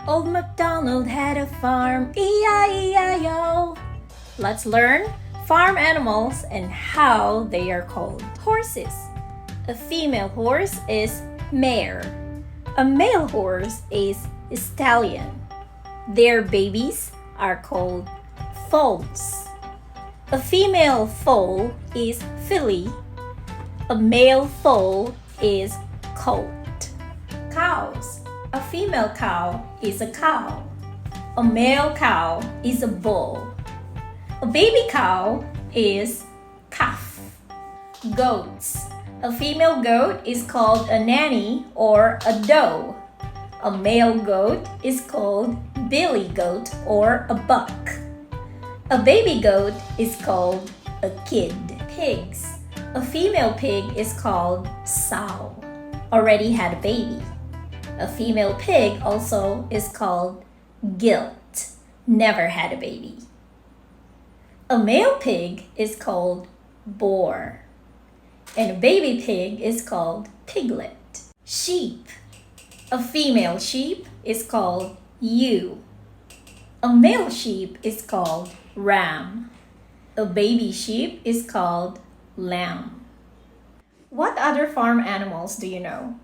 Old MacDonald had a farm, E-I-E-I-O. Let's learn farm animals and how they are called. Horses. A female horse is mare. A male horse is stallion. Their babies are called foals. A female foal is filly. A male foal is colt. Cows. A female cow is a cow. A male cow is a bull. A baby cow is calf. Goats. A female goat is called a nanny or a doe. A male goat is called billy goat or a buck. A baby goat is called a kid. Pigs. A female pig is called sow. Already had a baby. A female pig also is called gilt. Never had a baby. A male pig is called boar. And a baby pig is called piglet. Sheep. A female sheep is called ewe. A male sheep is called ram. A baby sheep is called lamb. What other farm animals do you know?